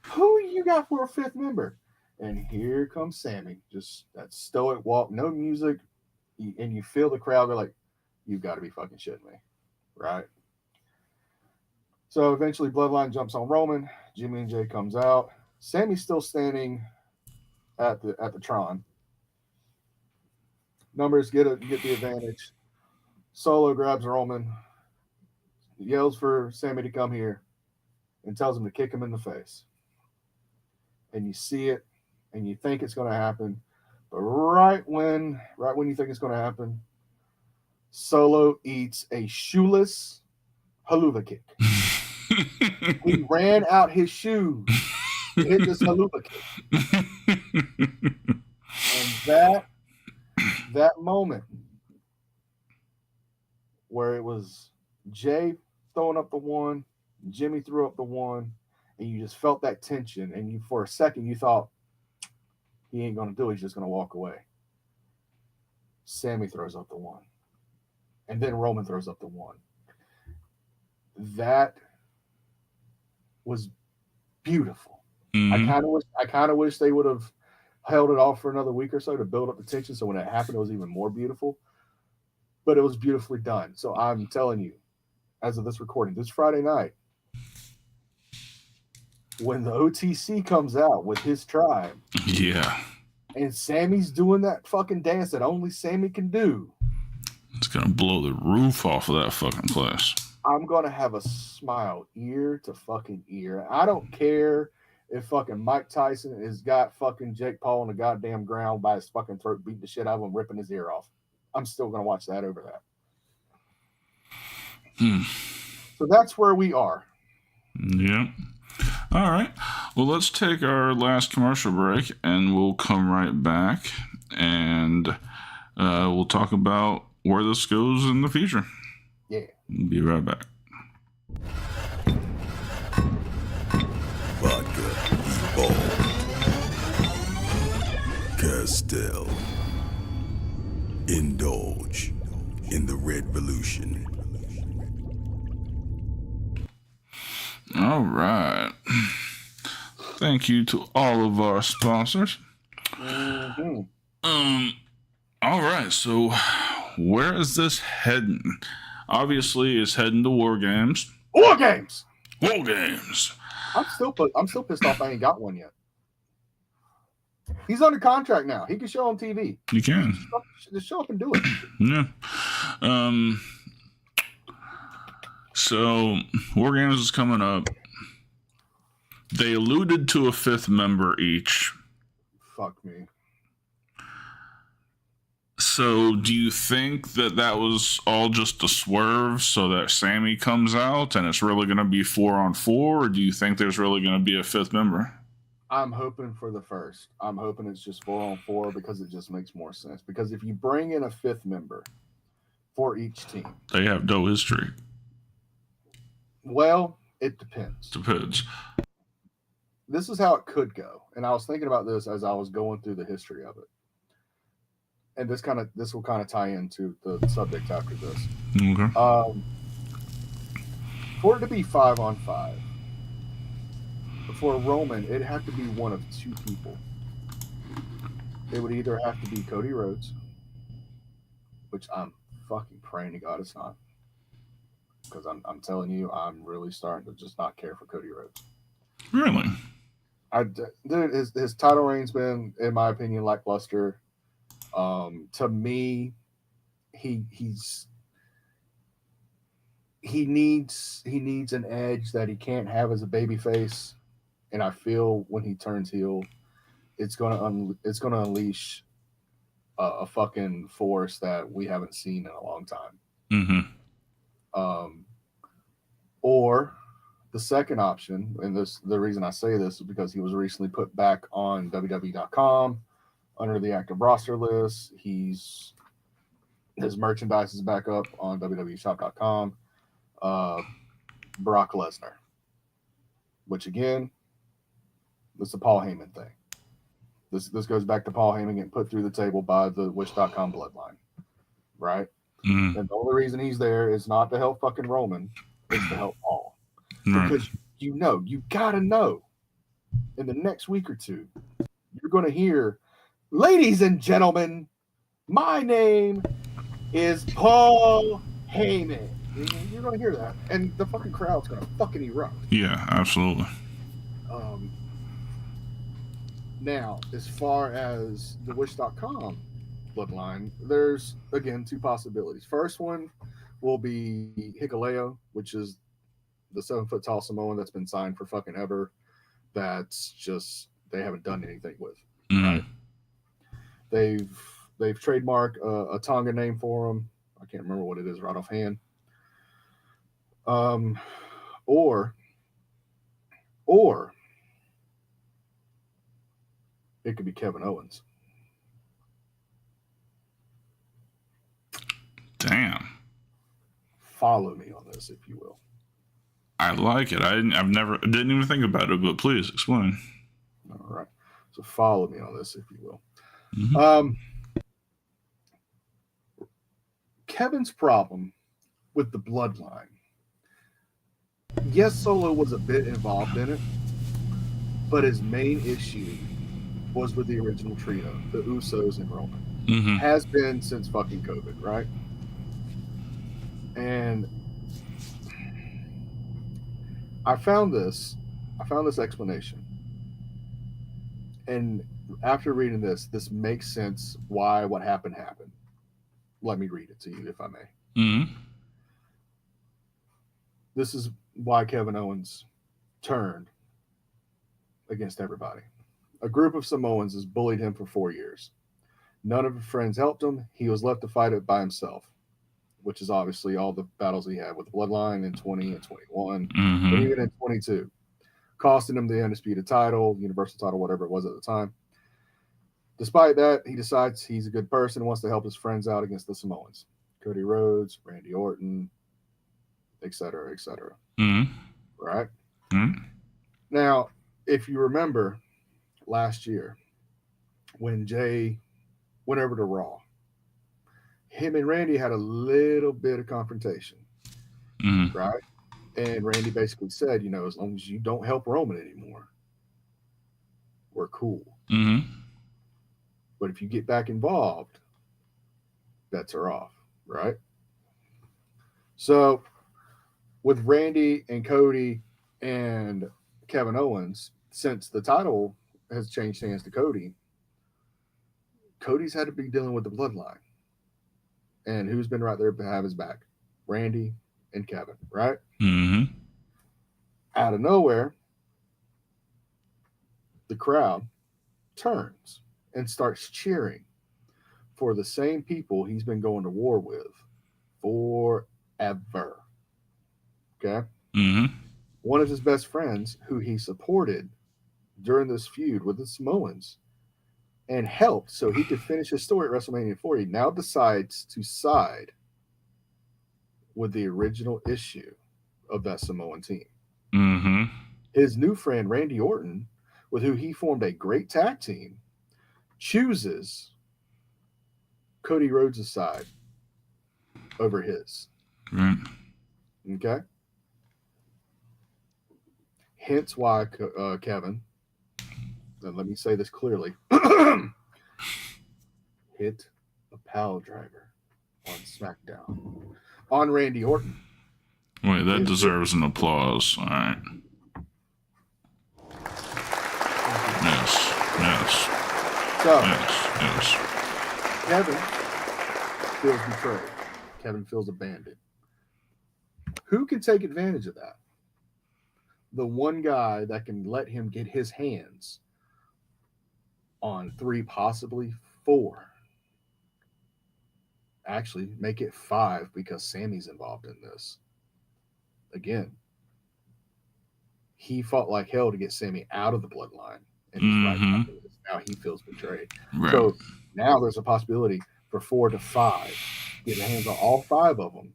Who you got for a 5th member?" And here comes Sammy, just that stoic walk, no music, and you feel the crowd go like, "You've got to be fucking shitting me," right? So eventually Bloodline jumps on Roman. Jimmy and Jay comes out. Sammy's still standing at the Tron. Numbers get the advantage. Solo grabs Roman, yells for Sammy to come here, and tells him to kick him in the face. And you see it, and you think it's going to happen, but right when you think it's going to happen, Solo eats a shoeless haluva kick. He ran out his shoes to hit this haluva kick. And that moment where it was Jay throwing up the 1, Jimmy threw up the 1, and you just felt that tension, and you for a second you thought he ain't gonna do it, he's just gonna walk away. Sammy throws up the 1, and then Roman throws up the 1. That was beautiful. I kind of wish they would have held it off for another week or so to build up the tension, so when it happened, it was even more beautiful. But it was beautifully done. So I'm telling you, as of this recording, this Friday night, when the OTC comes out with his tribe, and Sammy's doing that fucking dance that only Sammy can do, it's gonna blow the roof off of that fucking place. I'm gonna have a smile ear to fucking ear. I don't care if fucking Mike Tyson has got fucking Jake Paul on the goddamn ground by his fucking throat, beating the shit out of him, ripping his ear off. I'm still gonna watch that over that. So that's where we are. Yep. All right. Well, let's take our last commercial break, and we'll come right back, and we'll talk about where this goes in the future. Yeah. We'll be right back. Vodka, Evolve, Castell. Indulge in the Red Revolution. All right. Thank you to all of our sponsors. All right. So, where is this heading? Obviously, it's heading to War Games. War Games. War Games. I'm still pissed off I ain't got one yet. He's under contract now. He can show on TV. You can. Just show up and do it. Yeah. So, War Games is coming up. They alluded to a 5th member each. Fuck me. So, do you think that was all just a swerve so that Sammy comes out and it's really going to be 4-on-4? Or do you think there's really going to be a 5th member? I'm hoping for the first. I'm hoping it's just 4-on-4 because it just makes more sense. Because if you bring in a fifth member for each team, They have no history. well, it depends. Depends. This is how it could go. And I was thinking about this as I was going through the history of it. And this will kind of tie into the subject after this. Okay. For it to be 5-on-5, for Roman, it had to be one of two people. It would either have to be Cody Rhodes, which I'm fucking praying to God it's not. Because I'm telling you, I'm really starting to just not care for Cody Rhodes. Really? Dude, his title reign's been, in my opinion, lackluster. To me, he needs an edge that he can't have as a babyface, and I feel when he turns heel, it's gonna unleash a fucking force that we haven't seen in a long time. Mm-hmm. Or the second option, and the reason I say this is because he was recently put back on WWE.com under the active roster list. His merchandise is back up on WWEshop.com. Brock Lesnar, which again, this is a Paul Heyman thing. This goes back to Paul Heyman getting put through the table by the Wish.com bloodline, right? Mm-hmm. And the only reason he's there is not to help fucking Roman, it's to help Paul. Right. Because you gotta know, in the next week or two, you're gonna hear, ladies and gentlemen, my name is Paul Heyman. You're gonna hear that, and the fucking crowd's gonna fucking erupt. Yeah, absolutely. Now, as far as the Wish.com bloodline, there's again two possibilities. First one will be Hikuleo, which is the 7-foot tall Samoan that's been signed for fucking ever. That's just they haven't done anything with. Mm-hmm. Right? They've trademarked a Tonga name for him. I can't remember what it is right offhand. Or it could be Kevin Owens. Damn. Follow me on this, if you will. I like it. Didn't even think about it, but please explain. All right. So follow me on this, if you will. Mm-hmm. Kevin's problem with the bloodline. Yes, Solo was a bit involved in it, but his main issue was with the original trio, the Usos and Roman. Mm-hmm. Has been since fucking COVID, right? And I found this explanation. And after reading this makes sense why what happened. Let me read it to you, if I may. Mm-hmm. This is why Kevin Owens turned against everybody. A group of Samoans has bullied him for 4 years. None of his friends helped him. He was left to fight it by himself, which is obviously all the battles he had with the Bloodline in 20 and 21, Mm-hmm. but even in 22, costing him the undisputed title, universal title, whatever it was at the time. Despite that, he decides he's a good person and wants to help his friends out against the Samoans. Cody Rhodes, Randy Orton, etc., etc. Mm-hmm. Right? Mm-hmm. Now, if you remember last year when Jay went over to Raw, him and Randy had a little bit of confrontation, Mm-hmm. right? And Randy basically said, as long as you don't help Roman anymore, we're cool. Mm-hmm. But if you get back involved, bets are off, right? So with Randy and Cody and Kevin Owens, since the title has changed hands to Cody, Cody's had to be dealing with the bloodline. And who's been right there to have his back? Randy and Kevin, right? Mm-hmm. Out of nowhere, the crowd turns and starts cheering for the same people he's been going to war with forever. Okay? Mm-hmm. One of his best friends, who he supported during this feud with the Samoans and helped so he could finish his story at WrestleMania 40, now decides to side with the original issue of that Samoan team. Mm-hmm. His new friend, Randy Orton, with who he formed a great tag team, chooses Cody Rhodes' side over his. Right. Okay? Hence why Kevin, and let me say this clearly, hit a pile driver on SmackDown on Randy Orton. Wait, that deserves an applause. All right. Yes. Yes. So, Yes. Kevin feels betrayed. Kevin feels abandoned. Who can take advantage of that? The one guy that can let him get his hands on 3, possibly 4. Actually, make it 5 because Sammy's involved in this. Again, he fought like hell to get Sammy out of the bloodline. And he's right back in this. Now he feels betrayed. Right. So now there's a possibility for 4 to 5. Get your hands on all 5 of them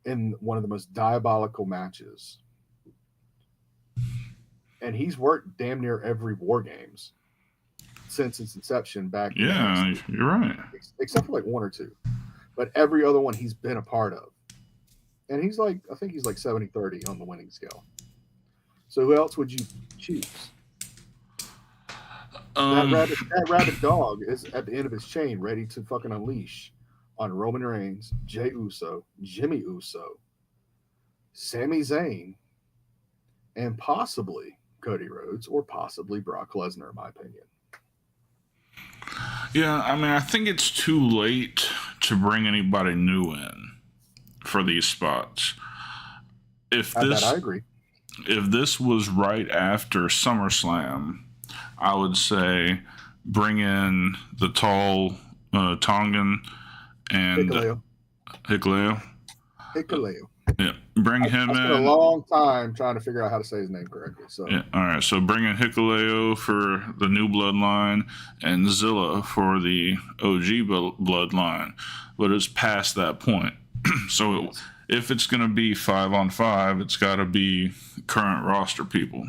in one of the most diabolical matches. And he's worked damn near every War Games since its inception back. Yeah, you're right. Except for like 1 or 2. But every other one he's been a part of. And he's like, I think he's like 70-30 on the winning scale. So who else would you choose? That rabid dog is at the end of his chain, ready to fucking unleash on Roman Reigns, Jey Uso, Jimmy Uso, Sami Zayn, and possibly Cody Rhodes, or possibly Brock Lesnar, in my opinion. Yeah, I mean, I think it's too late to bring anybody new in for these spots. I agree. If this was right after SummerSlam, I would say bring in the tall Tongan and Hikuleo. Yeah, bring him in. I spent a long time trying to figure out how to say his name correctly. So yeah, all right. So bring in Hikuleo for the new bloodline and Zilla for the OG bloodline, but it's past that point. So if it's going to be 5-on-5, it's got to be current roster people.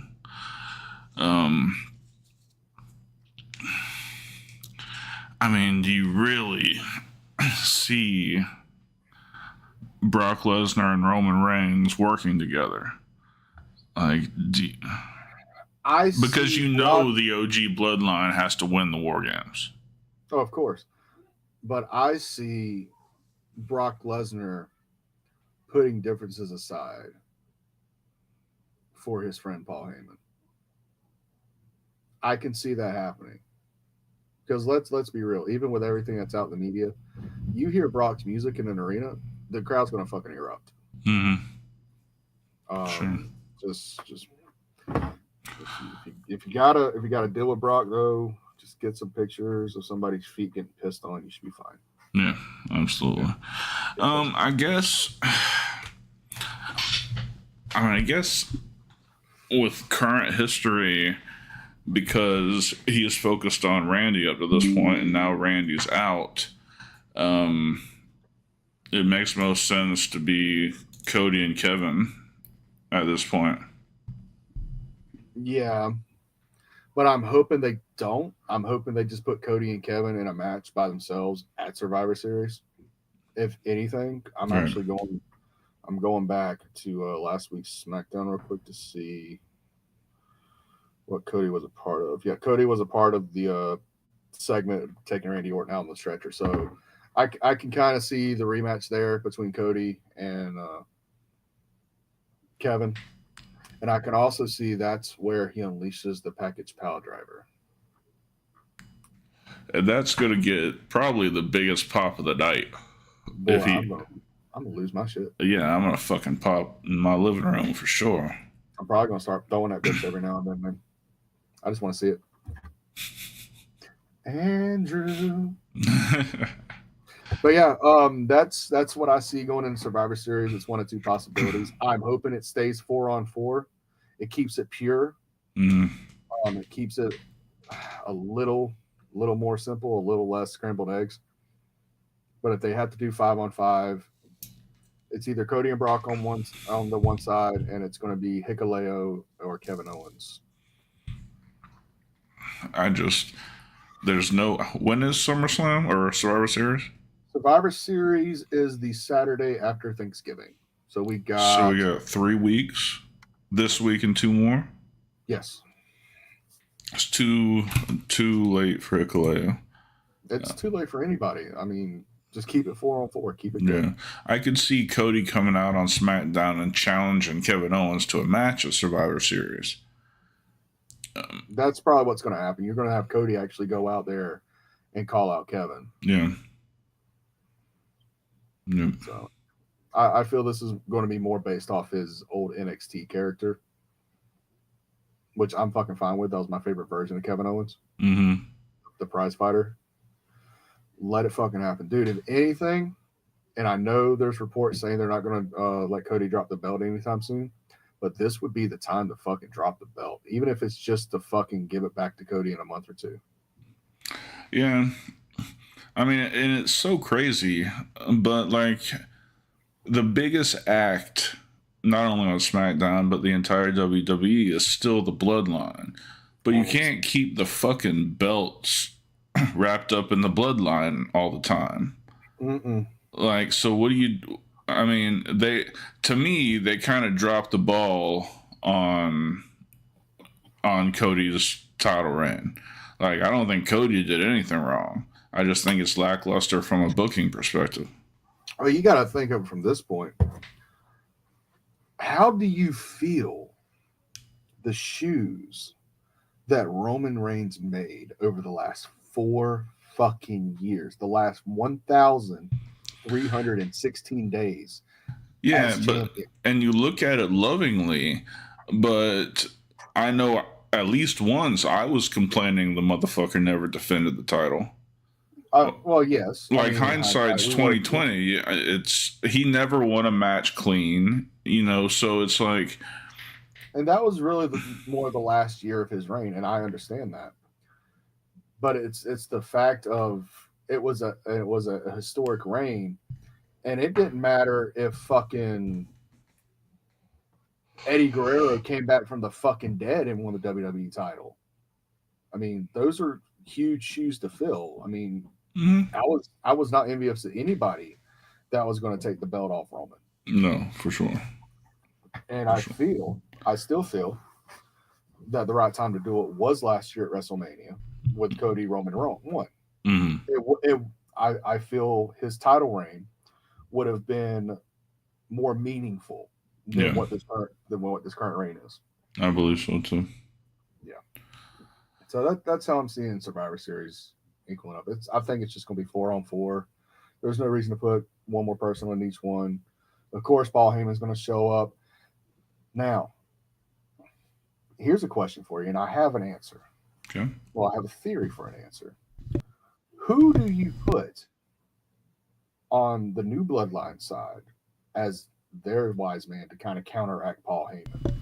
I mean, do you really see Brock Lesnar and Roman Reigns working together? Like, because you know the OG bloodline has to win the War Games. Oh, of course. But I see Brock Lesnar putting differences aside for his friend Paul Heyman. I can see that happening. Because let's be real, even with everything that's out in the media, you hear Brock's music in an arena, the crowd's gonna fucking erupt. Mm-hmm. Sure. Just if you gotta deal with Brock though, just get some pictures of somebody's feet getting pissed on. You should be fine. Yeah, absolutely. I guess with current history, because he is focused on Randy up to this point, and now Randy's out, it makes most sense to be Cody and Kevin at this point. Yeah, but I'm hoping they don't. I'm hoping they just put Cody and Kevin in a match by themselves at Survivor Series. If anything, I'm going back to last week's SmackDown real quick to see what Cody was a part of. Yeah, Cody was a part of the segment taking Randy Orton out on the stretcher. So I can kind of see the rematch there between Cody and Kevin. And I can also see that's where he unleashes the package pile driver. And that's going to get probably the biggest pop of the night. Boy, I'm going to lose my shit. Yeah, I'm going to fucking pop in my living room for sure. I'm probably going to start throwing that bitch every now and then, man. I just want to see it. Andrew. But yeah, that's what I see going into Survivor Series. It's 1 of 2 possibilities. I'm hoping it stays 4-on-4. It keeps it pure. Mm-hmm. It keeps it a little more simple, a little less scrambled eggs. But if they have to do 5-on-5, it's either Cody and Brock on the one side, and it's going to be Hikuleo or Kevin Owens. There's no. When is SummerSlam or Survivor Series? Survivor Series is the Saturday after Thanksgiving. So we got 3 weeks. This week and 2 more. Yes. It's too late for Hikuleo. It's too late for anybody. I mean, just keep it 4-on-4. Keep it Yeah. good. I could see Cody coming out on SmackDown and challenging Kevin Owens to a match at Survivor Series. That's probably what's going to happen. You're going to have Cody actually go out there and call out Kevin. Yeah. Yeah. So I feel this is going to be more based off his old NXT character, which I'm fucking fine with. That was my favorite version of Kevin Owens, the prize fighter. Let it fucking happen. Dude, if anything, and I know there's reports saying they're not going to let Cody drop the belt anytime soon, but this would be the time to fucking drop the belt, even if it's just to fucking give it back to Cody in a month or two. Yeah. I mean, and it's so crazy, but like the biggest act, not only on SmackDown, but the entire WWE is still the Bloodline. But you can't keep the fucking belts wrapped up in the Bloodline all the time. Like, so what do you... I mean, to me, they kind of dropped the ball on Cody's title reign. Like, I don't think Cody did anything wrong. I just think it's lackluster from a booking perspective. Oh, you got to think of it from this point. How do you feel the shoes that Roman Reigns made over the last 4 fucking years, the last 1,316 days? Yeah, and you look at it lovingly, but I know at least once I was complaining the motherfucker never defended the title. Well, yes. Like, hindsight's 2020. He never won a match clean, so it's like... And that was really more the last year of his reign, and I understand that. But it's the fact of it was a historic reign, and it didn't matter if fucking Eddie Guerrero came back from the fucking dead and won the WWE title. I mean, those are huge shoes to fill. I mean, I was not envious of anybody that was going to take the belt off Roman. No, for sure. And I still feel that the right time to do it was last year at WrestleMania with Cody, Roman, won. I feel his title reign would have been more meaningful than what this current reign is. I believe so too. Yeah. So that's how I'm seeing Survivor Series equaling up. I think it's just going to be 4-on-4. There's no reason to put one more person on each one. Of course, Paul Heyman's going to show up. Now, here's a question for you, and I have an answer. Okay. Well, I have a theory for an answer. Who do you put on the new Bloodline side as their wise man to kind of counteract Paul Heyman?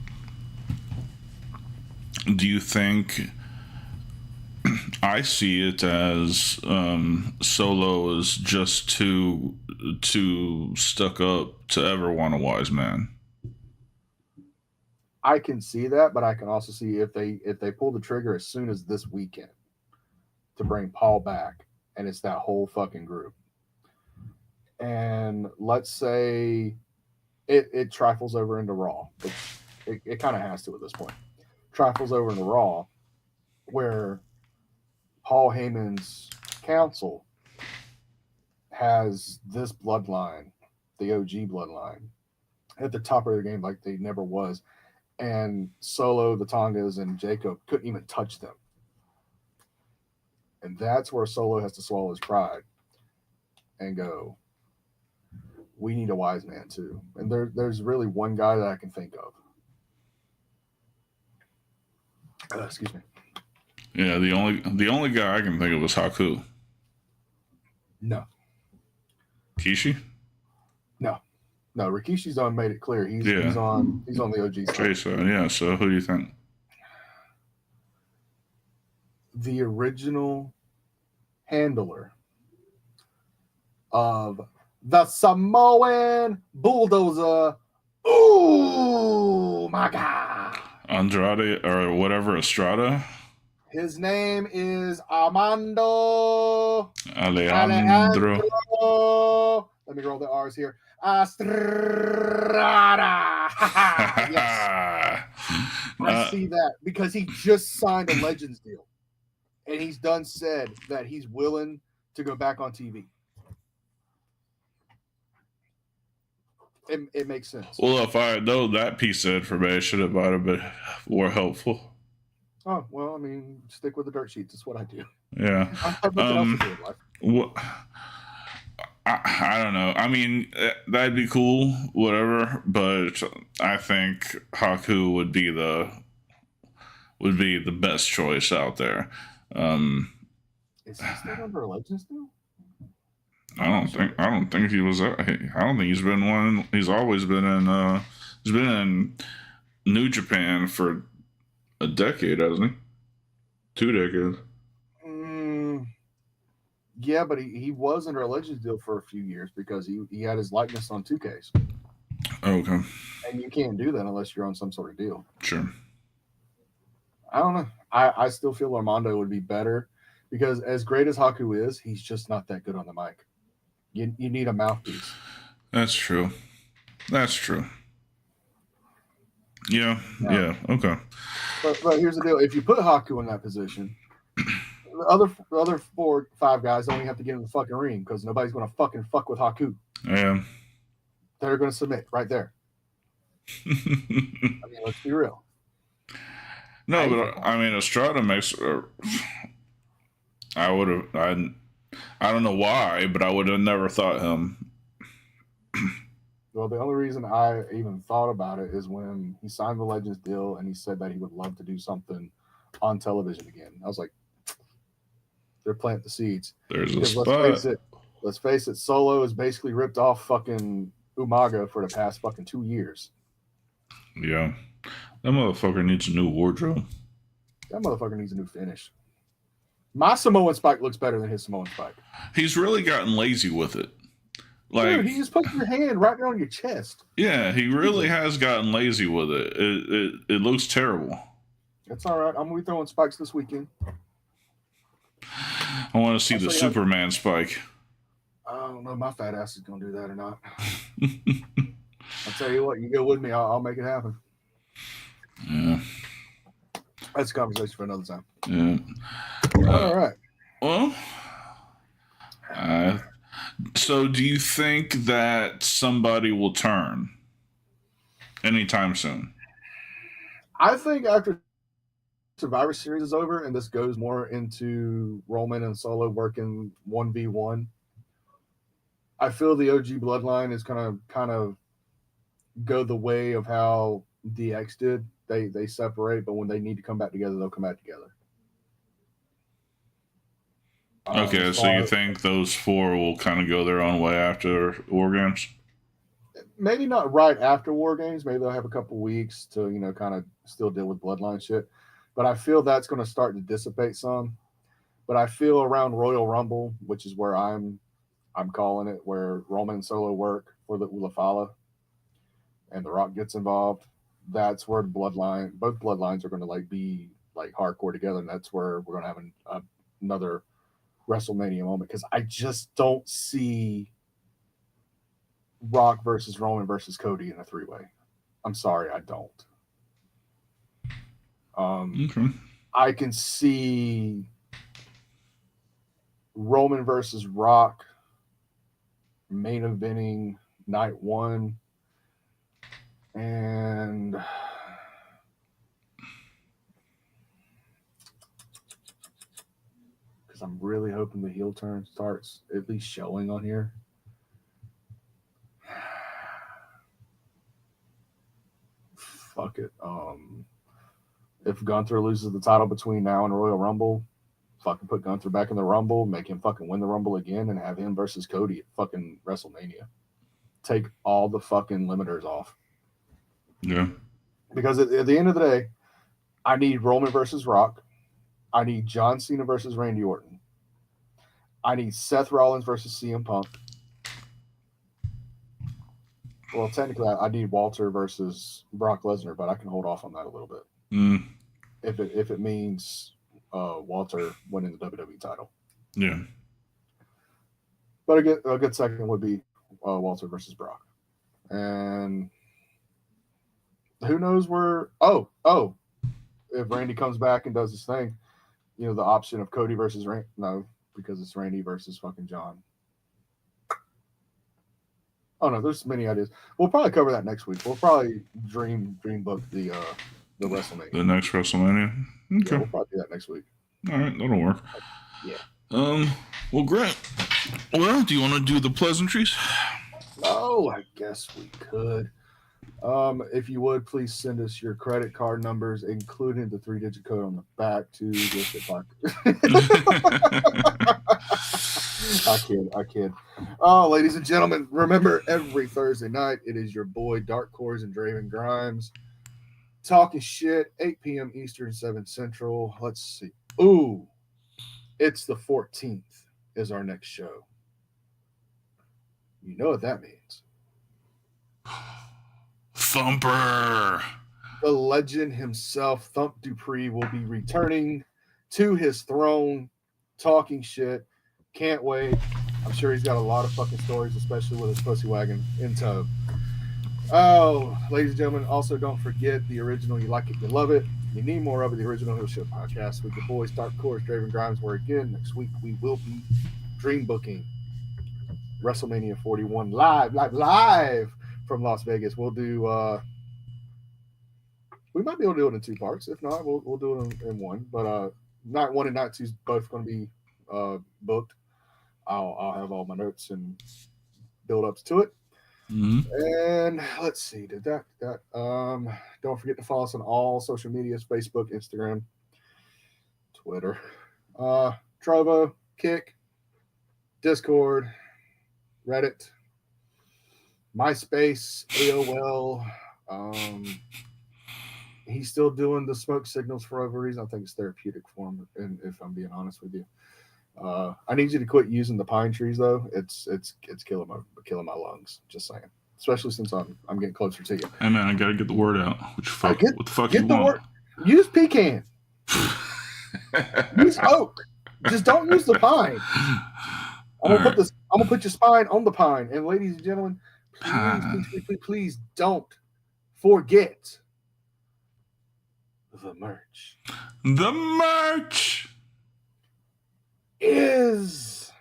Do you think... I see it as Solo is just too stuck up to ever want a wise man. I can see that, but I can also see if they pull the trigger as soon as this weekend to bring Paul back, and it's that whole fucking group. And let's say it trifles over into Raw. It kind of has to at this point. Trifles over into Raw, where Paul Heyman's council has this bloodline, the OG bloodline, at the top of their game like they never was. And Solo, the Tongas, and Jacob couldn't even touch them. And that's where Solo has to swallow his pride and go, we need a wise man too. And there's really one guy that I can think of. Excuse me. Yeah, the only guy I can think of is Haku. No. Kishi? No, Rikishi's on made it clear. He's on the OG side. Okay, so yeah, so who do you think? the original handler of the Samoan Bulldozer. Ooh, my God. Andrade or whatever, Estrada. His name is Armando Alejandro. Alejandro. Let me roll the R's here. Estrada. Yes. I see that because he just signed a Legends deal. And he's done said that he's willing to go back on TV. It makes sense. Well, if I had known that piece of information, it might have been more helpful. Oh, well, I mean, stick with the dirt sheets. That's what I do. Yeah. I have nothing else to do in life. What? I don't know. I mean, that'd be cool, whatever. But I think Haku would be the best choice out there. Is he still under a Legends deal? I don't think he was. I don't think he's been one. He's always been in. He's been in New Japan for a decade, hasn't he? 2 decades. Yeah, but he was under a Legends deal for a few years because he had his likeness on 2Ks. Okay. And you can't do that unless you're on some sort of deal. Sure. I don't know. I still feel Armando would be better because as great as Haku is, he's just not that good on the mic. You need a mouthpiece. That's true. That's true. Yeah. Okay. But here's the deal: if you put Haku in that position, the other 4 or 5 guys don't even have to get in the fucking ring because nobody's going to fucking fuck with Haku. Yeah. They're going to submit right there. I mean, let's be real. No, but I mean, Estrada makes. I would have. I don't know why, but I would have never thought him. Well, the only reason I even thought about it is when he signed the Legends deal and he said that he would love to do something on television again. I was like, they're planting the seeds. There's a Because spot. let's face it, Solo has basically ripped off fucking Umaga for the past fucking 2 years. Yeah. That motherfucker needs a new wardrobe. That motherfucker needs a new finish. My Samoan Spike looks better than his Samoan Spike. He's really gotten lazy with it. Like, dude, he just puts your hand right there on your chest. Yeah, he really has gotten lazy with it. It looks terrible. It's all right. I'm gonna be throwing spikes this weekend. I want to see the Superman spike. I don't know if my fat ass is gonna do that or not. I'll tell you what, you go with me, I'll make it happen. Yeah. That's a conversation for another time. Yeah. All right. Well, so do you think that somebody will turn anytime soon? I think after Survivor Series is over and this goes more into Roman and Solo working 1v1, I feel the OG Bloodline is gonna kind of go the way of how DX did. They separate, but when they need to come back together, they'll come back together. Okay, so you think those 4 will kind of go their own way after War Games? Maybe not right after War Games. Maybe they'll have a couple weeks to, kind of still deal with Bloodline shit. But I feel that's going to start to dissipate some. But I feel around Royal Rumble, which is where I'm calling it, where Roman and Solo work for the Ula Fala and The Rock gets involved. That's where both bloodlines are going to be hardcore together, and that's where we're going to have another WrestleMania moment, because I just don't see Rock versus Roman versus Cody in a 3-way. I'm sorry, I don't. Okay. I can see Roman versus Rock main eventing night 1, and because I'm really hoping the heel turn starts at least showing on here. Fuck it. If Gunther loses the title between now and Royal Rumble, fucking put Gunther back in the Rumble, make him fucking win the Rumble again, and have him versus Cody at fucking WrestleMania. Take all the fucking limiters off. Yeah. Because at the end of the day, I need Roman versus Rock. I need John Cena versus Randy Orton. I need Seth Rollins versus CM Punk. Well, technically, I need Walter versus Brock Lesnar, but I can hold off on that a little bit. If it means Walter winning the WWE title. Yeah. But a good second would be Walter versus Brock. And who knows where... Oh, if Randy comes back and does his thing, the option of Cody versus Randy... No, because it's Randy versus fucking John. Oh, no, there's many ideas. We'll probably cover that next week. We'll probably dream book the WrestleMania. The next WrestleMania? Okay. Yeah, we'll probably do that next week. All right, that'll work. Yeah. Well, great. Well, do you want to do the pleasantries? Oh, I guess we could. If you would, please send us your credit card numbers, including the 3-digit code on the back to this I kid. Oh, ladies and gentlemen, remember every Thursday night, it is your boy Dark Cordz and Draven Grimes talking shit, 8 p.m. Eastern, 7 Central. Let's see. Ooh, it's the 14th is our next show. You know what that means. Thumper. The legend himself, Thump Dupree, will be returning to his throne, talking shit. Can't wait. I'm sure he's got a lot of fucking stories, especially with his pussy wagon in tow. Oh, ladies and gentlemen, also don't forget the original You Like It, You Love It. You need more of it, the original Hill Shit podcast with your boys, Dark Cordz, Draven Grimes, where again, next week we will be dream booking WrestleMania 41 live from Las Vegas. We'll do we might be able to do it in 2 parts. If not, we'll do it in 1. But night 1 and night 2 is both going to be booked. I'll have all my notes and build-ups to it. Mm-hmm. And let's see, don't forget to follow us on all social medias: Facebook, Instagram, Twitter, Trovo, Kick, Discord, Reddit, MySpace, AOL. He's still doing the smoke signals for whatever reason. I think it's therapeutic for him, and if I'm being honest with you. I need you to quit using the pine trees though. It's killing my lungs. Just saying. Especially since I'm getting closer to you. Hey man, I gotta get the word out. What the fuck you want? Use pecan. Use oak. Just don't use the pine. I'm gonna put your spine on the pine. And ladies and gentlemen, please don't forget the merch. The merch is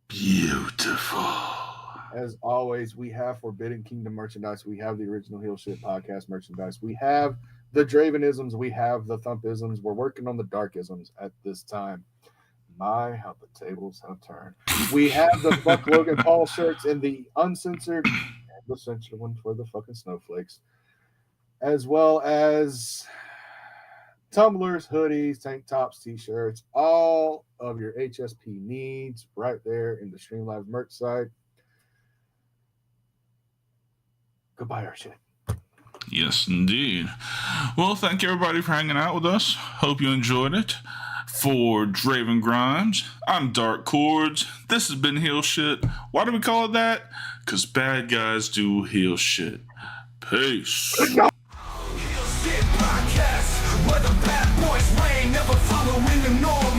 beautiful. As always, we have Forbidden Kingdom merchandise. We have the original Heel Shit podcast merchandise. We have the Dravenisms. We have the Thumpisms. We're working on the Darkisms at this time. My, how the tables have turned. We have the Fuck Logan Paul shirts in the uncensored and the censored one for the fucking snowflakes, as well as tumblers, hoodies, tank tops, t-shirts, all of your HSP needs right there in the Streamlabs merch site. Goodbye, our shit. Yes, indeed. Well, thank you everybody for hanging out with us. Hope you enjoyed it. For Draven Grimes, I'm Dark Cordz. This has been Heel Shit. Why do we call it that? Because bad guys do heel shit. Peace. Heel Shit Podcast, where the bad boys reign, never following the norm.